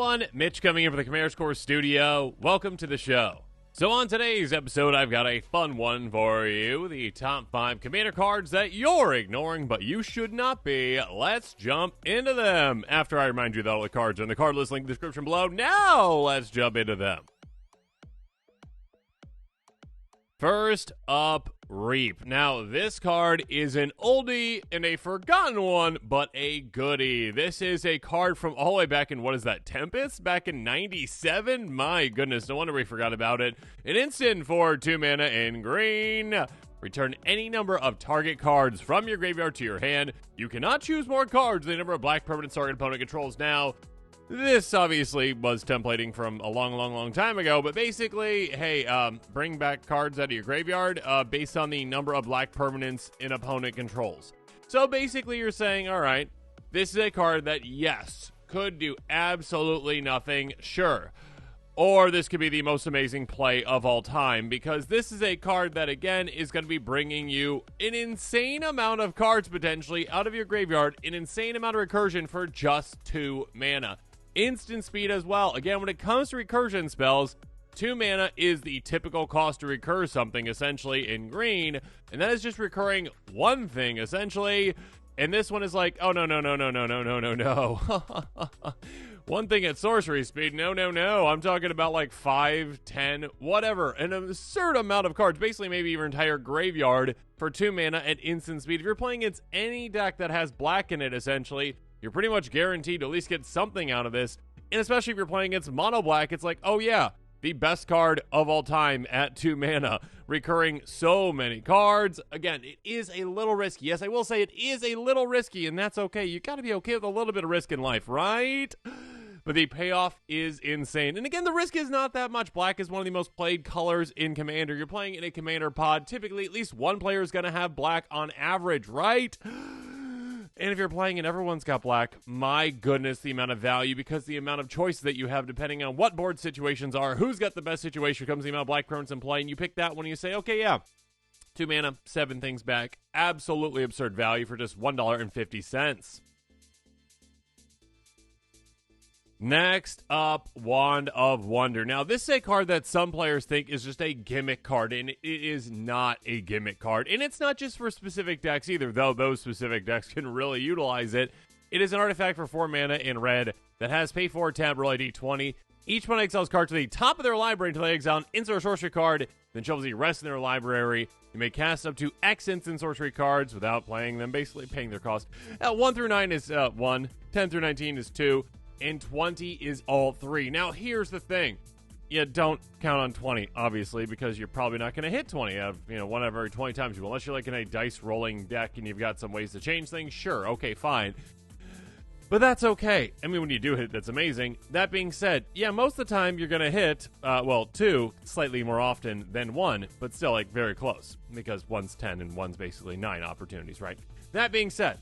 everyone, Mitch coming in for the Commander Score Studio. Welcome to the show. So on today's episode, I've got a fun one for you. The top 5 Commander cards that you're ignoring, but you should not be. Let's jump into them. After I remind you that all the cards are in the card list link in the description below. Now, let's jump into them. First up, Reap. Now, this card is an oldie and a forgotten one, but a goodie. This is a card from all the way back in, what is that, Tempest? Back in 97? My goodness, no wonder we forgot about it. An instant for 2 mana in green. Return any number of target cards from your graveyard to your hand. You cannot choose more cards than the number of black permanents target opponent controls now. This obviously was templating from a long time ago, but basically, hey, bring back cards out of your graveyard based on the number of black permanents an opponent controls. So basically you're saying, all right, this is a card that, yes, could do absolutely nothing, sure. Or this could be the most amazing play of all time, because this is a card that, again, is going to be bringing you an insane amount of cards potentially out of your graveyard, an insane amount of recursion for just 2 mana. Instant speed as well. Again, when it comes to recursion spells, 2 mana is the typical cost to recur something, essentially, in green, and that is just recurring one thing, essentially, and this one is like, oh, no. One thing at sorcery speed, no. I'm talking about like 5, 10, whatever, an absurd amount of cards, basically maybe your entire graveyard for 2 mana at instant speed. If you're playing against any deck that has black in it, essentially, you're pretty much guaranteed to at least get something out of this. And especially if you're playing against mono black, it's like, oh yeah, the best card of all time at 2 mana, recurring so many cards. Again, it is a little risky. Yes, I will say it is a little risky, and that's okay. You gotta be okay with a little bit of risk in life, right? But the payoff is insane. And again, the risk is not that much. Black is one of the most played colors in Commander. You're playing in a Commander pod. Typically, at least one player is going to have black on average, right? And if you're playing and everyone's got black, my goodness, the amount of value, because the amount of choices that you have depending on what board situations are, who's got the best situation comes the amount of black permanents in play, and you pick that one and you say, okay, yeah, 2 mana, 7 things back. Absolutely absurd value for just $1.50. Next up, Wand of Wonder. Now, this is a card that some players think is just a gimmick card, and it is not a gimmick card. And it's not just for specific decks either, though those specific decks can really utilize it. It is an artifact for 4 mana in red that has pay 4, tap, roll a d20. Each one exiles cards to the top of their library until they exile an instant or sorcery card, then shovels the rest in their library. You may cast up to X instant sorcery cards without playing them, basically paying their cost. 1 through 9 is 1, 10 through 19 is 2, and 20 is all 3. Now, here's the thing. You don't count on 20, obviously, because you're probably not going to hit 20 out of, one every 20 times you will. Unless you're like in a dice rolling deck and you've got some ways to change things, sure, okay, fine. But that's okay. I mean, when you do hit, that's amazing. That being said, yeah, most of the time you're going to hit, 2 slightly more often than 1, but still, like, very close, because 1's 10 and 1's basically 9 opportunities, right? That being said,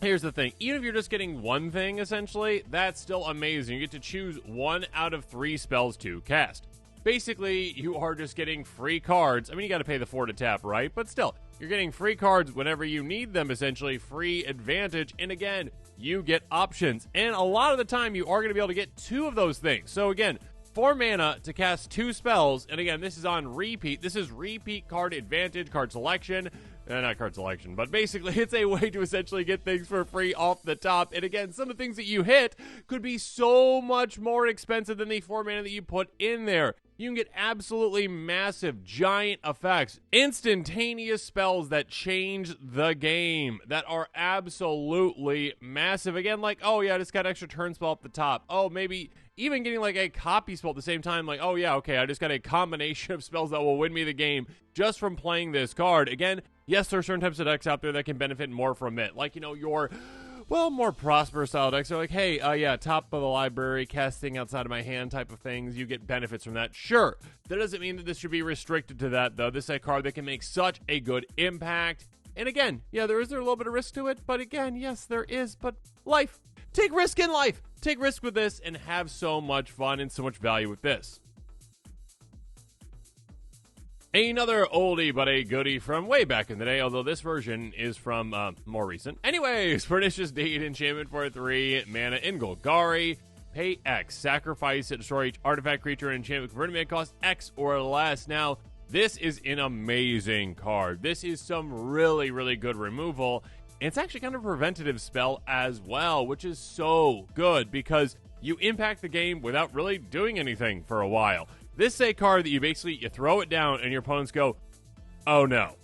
here's the thing. Even if you're just getting one thing, essentially, that's still amazing. You get to choose 1 out of 3 spells to cast. Basically, you are just getting free cards. I mean, you got to pay the 4 to tap, right? But still, you're getting free cards whenever you need them, essentially. Free advantage. And again, you get options. And a lot of the time, you are going to be able to get 2 of those things. So again, 4 mana to cast 2 spells. And again, this is on repeat. This is repeat card advantage, card selection. Not card selection, but basically it's a way to essentially get things for free off the top. And again, some of the things that you hit could be so much more expensive than the 4 mana that you put in there. You can get absolutely massive, giant effects, instantaneous spells that change the game, that are absolutely massive. Again, like, oh yeah, I just got extra turn spell up the top. Oh, maybe even getting like a copy spell at the same time, like, oh yeah, okay, I just got a combination of spells that will win me the game just from playing this card. Again, yes, there are certain types of decks out there that can benefit more from it. Like, your, more prosperous style decks are like, hey, top of the library, casting outside of my hand type of things. You get benefits from that. Sure. That doesn't mean that this should be restricted to that, though. This is a card that can make such a good impact. And again, yeah, there is a little bit of risk to it. But again, yes, there is. But life. Take risk in life. Take risk with this and have so much fun and so much value with this. Another oldie but a goodie from way back in the day, although this version is from more recent. Anyways, Pernicious Deed, enchantment for 3 mana in Golgari. pay X, sacrifice it, destroy each artifact, creature, and enchantment converted mana cost X or less. Now, this is an amazing card. This is some really, really good removal. It's actually kind of a preventative spell as well, which is so good because you impact the game without really doing anything for a while. This is a card that you throw it down and your opponents go, oh no.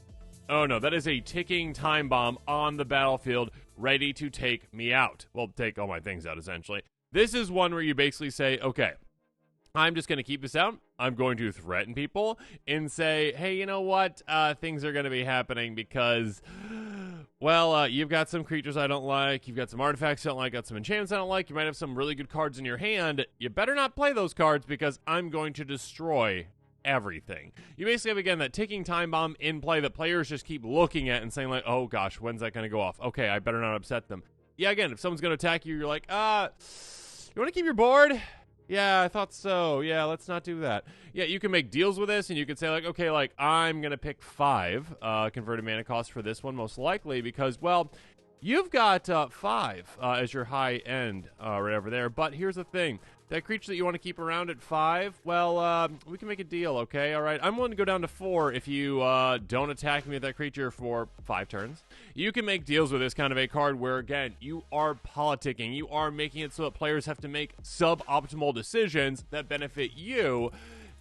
Oh no, that is a ticking time bomb on the battlefield ready to take me out. Well, take all my things out, essentially. This is one where you basically say, okay, I'm just going to keep this out. I'm going to threaten people and say, hey, you know what? Things are going to be happening because, well, you've got some creatures I don't like. You've got some artifacts I don't like. Got some enchantments I don't like. You might have some really good cards in your hand. You better not play those cards because I'm going to destroy everything. You basically have, again, that ticking time bomb in play that players just keep looking at and saying, like, oh, gosh, when's that going to go off? Okay, I better not upset them. Yeah, again, if someone's going to attack you, you're like, you want to keep your board? Yeah, I thought so. Yeah, let's not do that. Yeah, you can make deals with this, and you can say, like, okay, like, I'm going to pick 5 converted mana cost for this one, most likely, because, well, you've got 5 as your high end right over there. But here's the thing. That creature that you want to keep around at 5, well, we can make a deal, okay? All right, I'm willing to go down to 4 if you don't attack me with that creature for 5 turns. You can make deals with this kind of a card where, again, you are politicking. You are making it so that players have to make suboptimal decisions that benefit you.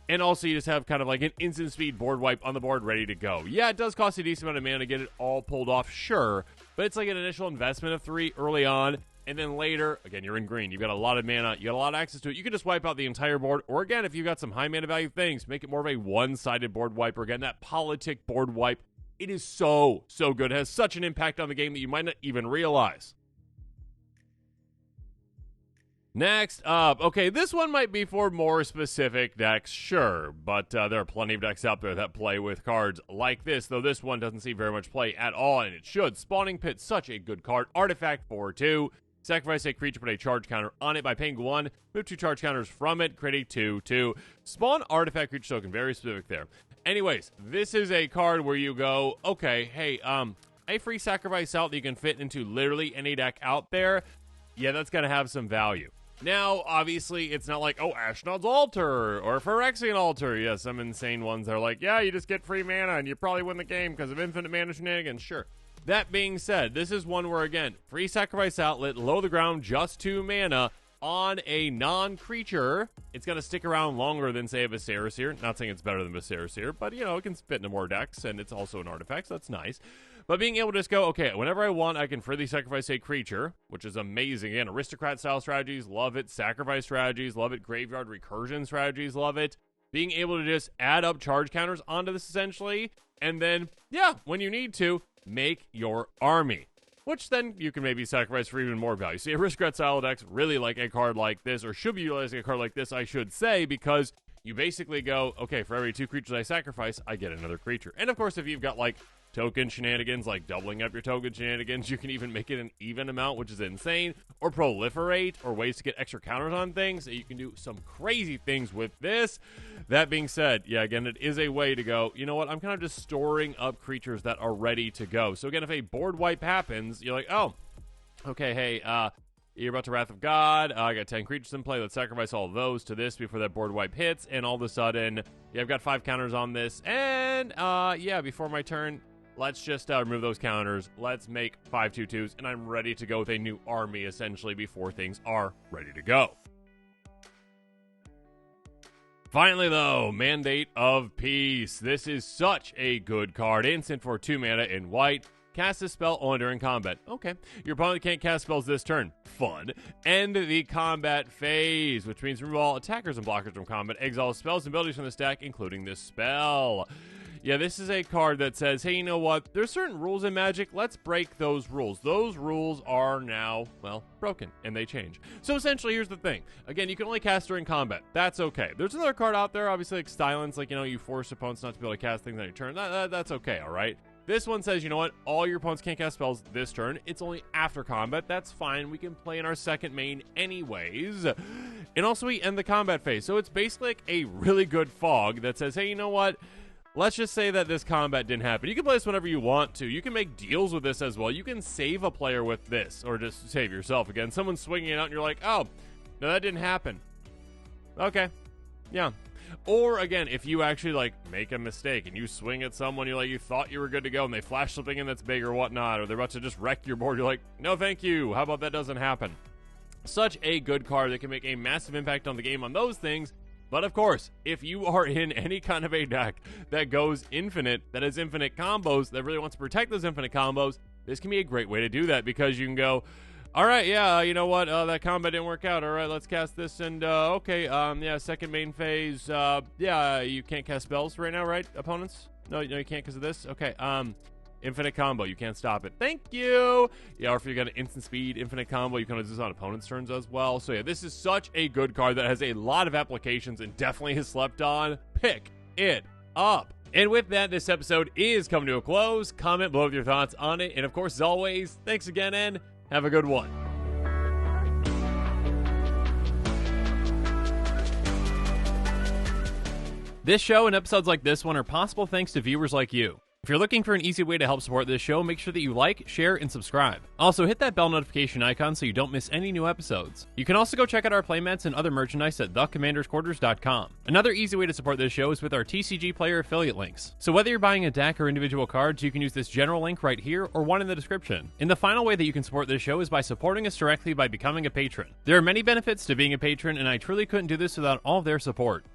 And also, you just have kind of like an instant speed board wipe on the board ready to go. Yeah, it does cost a decent amount of mana to get it all pulled off, sure. But it's like an initial investment of 3 early on. And then later, again, you're in green. You've got a lot of mana. You got a lot of access to it. You can just wipe out the entire board. Or again, if you've got some high mana value things, make it more of a one-sided board wipe. Or again, that politic board wipe. It is so, so good. It has such an impact on the game that you might not even realize. Next up, okay, this one might be for more specific decks, sure, but there are plenty of decks out there that play with cards like this, though this one doesn't see very much play at all, and it should. Spawning Pit, such a good card. Artifact 4/2. Sacrifice a creature, put a charge counter on it by paying 1. Move 2 charge counters from it, create a 2/2. Spawn artifact creature token, very specific there. Anyways, this is a card where you go, okay, hey, a free sacrifice out that you can fit into literally any deck out there. Yeah, that's going to have some value. Now, obviously, it's not like, oh, Ashnod's Altar or Phyrexian Altar. Yeah, some insane ones that are like, yeah, you just get free mana and you probably win the game because of infinite mana shenanigans. Sure. That being said, this is one where, again, free sacrifice outlet, low the ground, just 2 mana on a non-creature. It's going to stick around longer than, say, a Viscera. Not saying it's better than Viscera, but, you know, it can fit into more decks, and it's also an artifact, so that's nice. But being able to just go, okay, whenever I want, I can freely sacrifice a creature, which is amazing. Again, aristocrat-style strategies, love it. Sacrifice strategies, love it. Graveyard recursion strategies, love it. Being able to just add up charge counters onto this, essentially, and then, yeah, when you need to, make your army, which then you can maybe sacrifice for even more value. See, aristocrat-style decks really like a card like this, or should be utilizing a card like this, I should say, because you basically go, okay, for every 2 creatures I sacrifice, I get another creature. And, of course, if you've got, like, token shenanigans, like doubling up your token shenanigans, you can even make it an even amount, which is insane, or proliferate, or ways to get extra counters on things. You can do some crazy things with this. That being said, yeah, again, it is a way to go, you know what, I'm kind of just storing up creatures that are ready to go. So again, if a board wipe happens, you're like, oh, okay, hey, you're about to Wrath of God, I got 10 creatures in play, let's sacrifice all of those to this before that board wipe hits, and all of a sudden, yeah, I've got 5 counters on this, and, yeah, before my turn, let's just remove those counters. Let's make 5 2/2s, and I'm ready to go with a new army, essentially, before things are ready to go. Finally, though, Mandate of Peace. This is such a good card. Instant for 2 mana in white. Cast a spell only during combat. Okay. Your opponent can't cast spells this turn. Fun. End the combat phase, which means remove all attackers and blockers from combat. Exile spells and abilities from the stack, including this spell. Yeah, this is a card that says, hey, you know what? There's certain rules in Magic. Let's break those rules. Those rules are now, well, broken, and they change. So essentially, here's the thing. Again, you can only cast during combat. That's okay. There's another card out there, obviously, like Silence. Like, you know, you force opponents not to be able to cast things on your turn. That's okay, all right? This one says, you know what? All your opponents can't cast spells this turn. It's only after combat. That's fine. We can play in our second main anyways. And also, we end the combat phase. So it's basically like a really good fog that says, hey, you know what? Let's just say that this combat didn't happen. You can play this whenever you want to. You can make deals with this as well. You can save a player with this, or just save yourself. Again, someone's swinging it out, and you're like, oh, No, that didn't happen. Okay. Yeah. Or again, if you actually like make a mistake and you swing at someone you thought you were good to go and they flash something in that's big or whatnot, or they're about to just wreck your board, you're like, no thank you, how about that doesn't happen? Such a good card that can make a massive impact on the game on those things. But of course, if you are in any kind of a deck that goes infinite, that has infinite combos, that really wants to protect those infinite combos, this can be a great way to do that, because you can go, all right, yeah, you know what, that combo didn't work out. All right, let's cast this, and okay, yeah, second main phase, yeah, you can't cast spells right now, right, opponents? No, you can't because of this? Okay, infinite combo, you can't stop it. Thank you! Yeah, or if you got an instant speed infinite combo, you can do this on opponent's turns as well. So yeah, this is such a good card that has a lot of applications and definitely is slept on. Pick it up. And with that, this episode is coming to a close. Comment below with your thoughts on it. And of course, as always, thanks again and have a good one. This show and episodes like this one are possible thanks to viewers like you. If you're looking for an easy way to help support this show, make sure that you like, share, and subscribe. Also, hit that bell notification icon so you don't miss any new episodes. You can also go check out our playmats and other merchandise at thecommandersquarters.com. Another easy way to support this show is with our TCG player affiliate links. So whether you're buying a deck or individual cards, you can use this general link right here or one in the description. And the final way that you can support this show is by supporting us directly by becoming a patron. There are many benefits to being a patron, and I truly couldn't do this without all of their support.